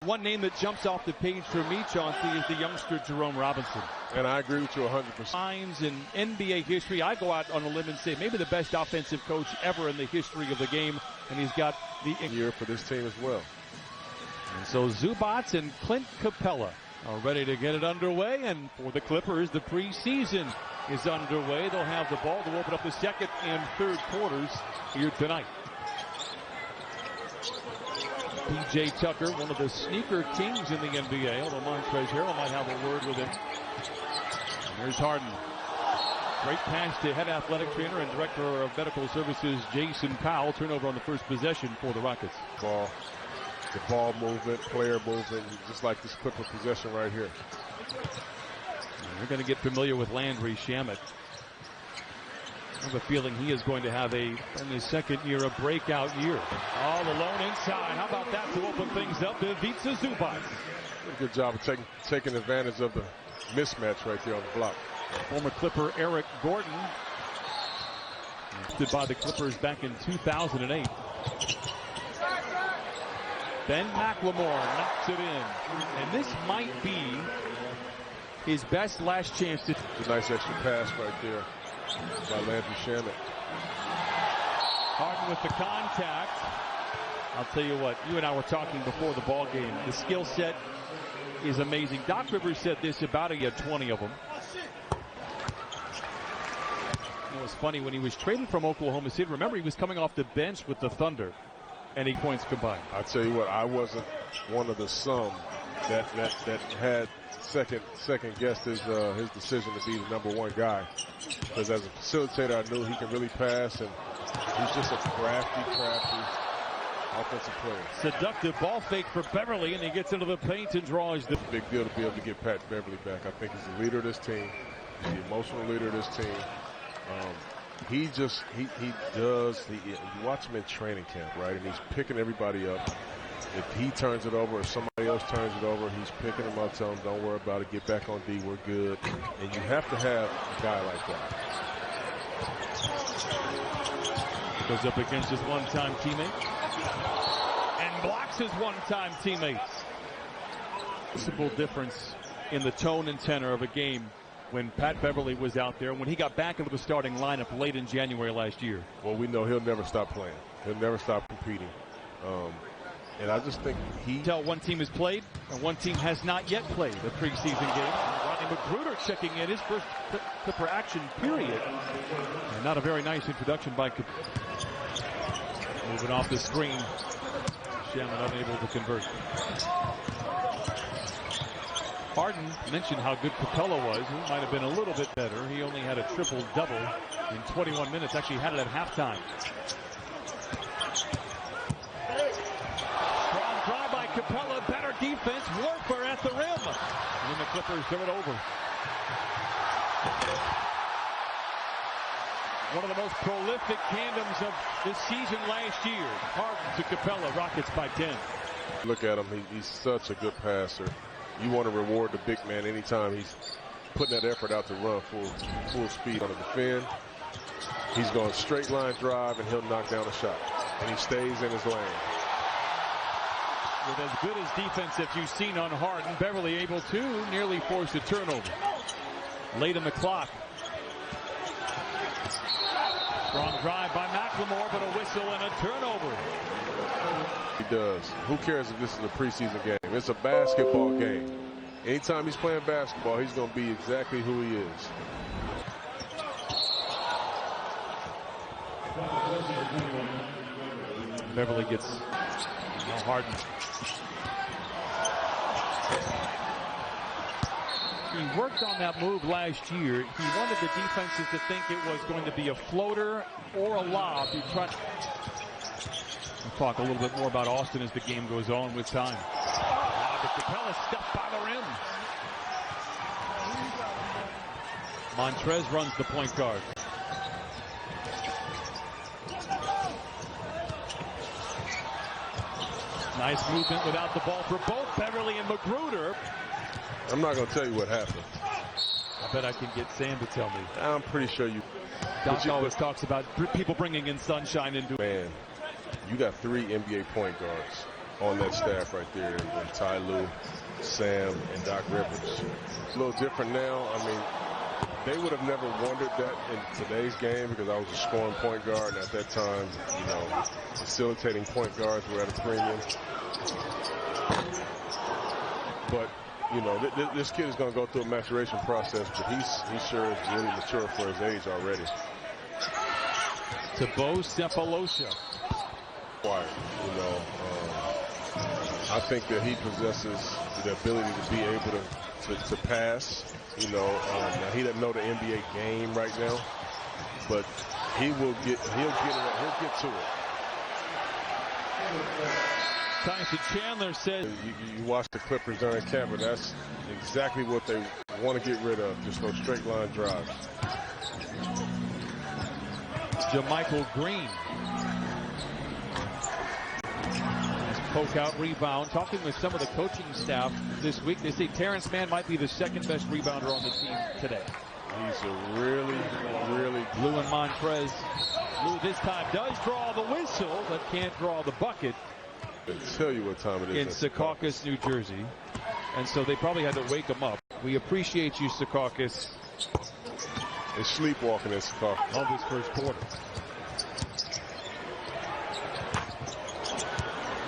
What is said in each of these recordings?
One name that jumps off the page for me, Chauncey, is the youngster Jerome Robinson. And I agree with you 100%. Signs in NBA history. I go out on a limb and say maybe the best offensive coach ever in the history of the game, and he's got the year for this team as well. And so Zubac and Clint Capella are ready to get it underway, and for the Clippers, the preseason is underway. They'll have the ball to open up the second and third quarters here tonight. P.J. Tucker, one of the sneaker kings in the NBA, although Montrezl Harrell might have a word with him. And here's Harden. Great pass to head athletic trainer and director of medical services Jason Powell. Turnover on the first possession for the Rockets. The ball movement, player movement, just like this Clipper possession right here. And we're going to get familiar with Landry Shamet. I have a feeling he is going to have in his second year a breakout year. All alone inside. How about that to open things up to Ivica Zubac? Good job of taking advantage of the mismatch right there on the block. Former Clipper Eric Gordon, drafted by the Clippers back in 2008. Ben McLemore knocks it in, and this might be his best last chance to. It's a nice extra pass right there by Landry Shamet. Harden with the contact. I'll tell you what, you and I were talking before the ball game. The skill set is amazing. Doc Rivers said this about he had 20 of them. It was funny when he was traded from Oklahoma City. Remember, he was coming off the bench with the Thunder, and 8 points combined. I'll tell you what, I wasn't one of the some that had second guessed his decision to be the #1 guy, because as a facilitator, I knew he can really pass, and he's just a crafty offensive player. Seductive ball fake for Beverly, and he gets into the paint and draws the big deal to be able to get Pat Beverly back. I think he's the leader of this team. He's the emotional leader of this team. He does you watch him in training camp, right? And he's picking everybody up. If he turns it over or somebody else turns it over, he's picking them up, telling them, don't worry about it, get back on D, we're good. And you have to have a guy like that. Goes up against his one-time teammate and blocks his one-time teammates. Simple difference in the tone and tenor of a game when Pat Beverly was out there, when he got back into the starting lineup late in January last year. Well, we know he'll never stop playing. He'll never stop competing. And I just think one team has played and one team has not yet played a preseason game. Rodney McGruder checking in his first Clipper action period. And not a very nice introduction by moving off the screen. Shamet unable to convert. Harden mentioned how good Capella was. He might have been a little bit better. He only had a triple-double in 21 minutes. Actually had it at halftime. Strong drive by Capella. Better defense. Warfare at the rim. And then the Clippers turn it over. One of the most prolific tandems of the season last year. Harden to Capella. Rockets by 10. Look at him. He's such a good passer. You want to reward the big man anytime he's putting that effort out to run full speed on the defend. He's going straight line drive, and he'll knock down a shot. And he stays in his lane. With as good as defense that you've seen on Harden, Beverly able to nearly force a turnover. Late in the clock. Strong drive by McLemore, but a whistle and a turnover. He does. Who cares if this is a preseason game? It's a basketball game. Anytime he's playing basketball, he's going to be exactly who he is. Beverly gets Harden. He worked on that move last year. He wanted the defenses to think it was going to be a floater or a lob. We'll talk a little bit more about Austin as the game goes on with time. But Capella stuffed by the rim. Montrez runs the point guard. Nice movement without the ball for both Beverly and McGruder. I'm not going to tell you what happened. I bet I can get Sam to tell me. I'm pretty sure you. Doc always talks about people bringing in sunshine into. Man, you got 3 NBA point guards. on that staff right there, and Ty Lue, Sam, and Doc Rivers. A little different now. I mean, they would have never wondered that in today's game because I was a scoring point guard, and at that time, you know, facilitating point guards were at a premium. But, you know, this kid is going to go through a maturation process, but he sure is really mature for his age already. To Bo Cephalosha. You know, I think that he possesses the ability to be able to pass. You know, now he doesn't know the NBA game right now, but he'll get to it. Tyson Chandler says you watch the Clippers during camp, and that's exactly what they want to get rid of, just those straight line drives. JaMychal Green. Poke out rebound. Talking with some of the coaching staff this week, they say Terrence Mann might be the second best rebounder on the team today. He's a really Lue and Montrez. Lue this time does draw the whistle, but can't draw the bucket. I'll tell you what time it is in Secaucus, New Jersey. And so they probably had to wake him up. We appreciate you, Secaucus. They're sleepwalking in Secaucus. Of this first quarter.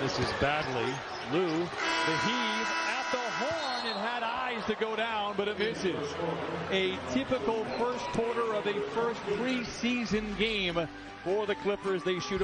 This is Bagley. Lue, the heave at the horn, and had eyes to go down, but it misses. A typical first quarter of a first preseason game for the Clippers. They shoot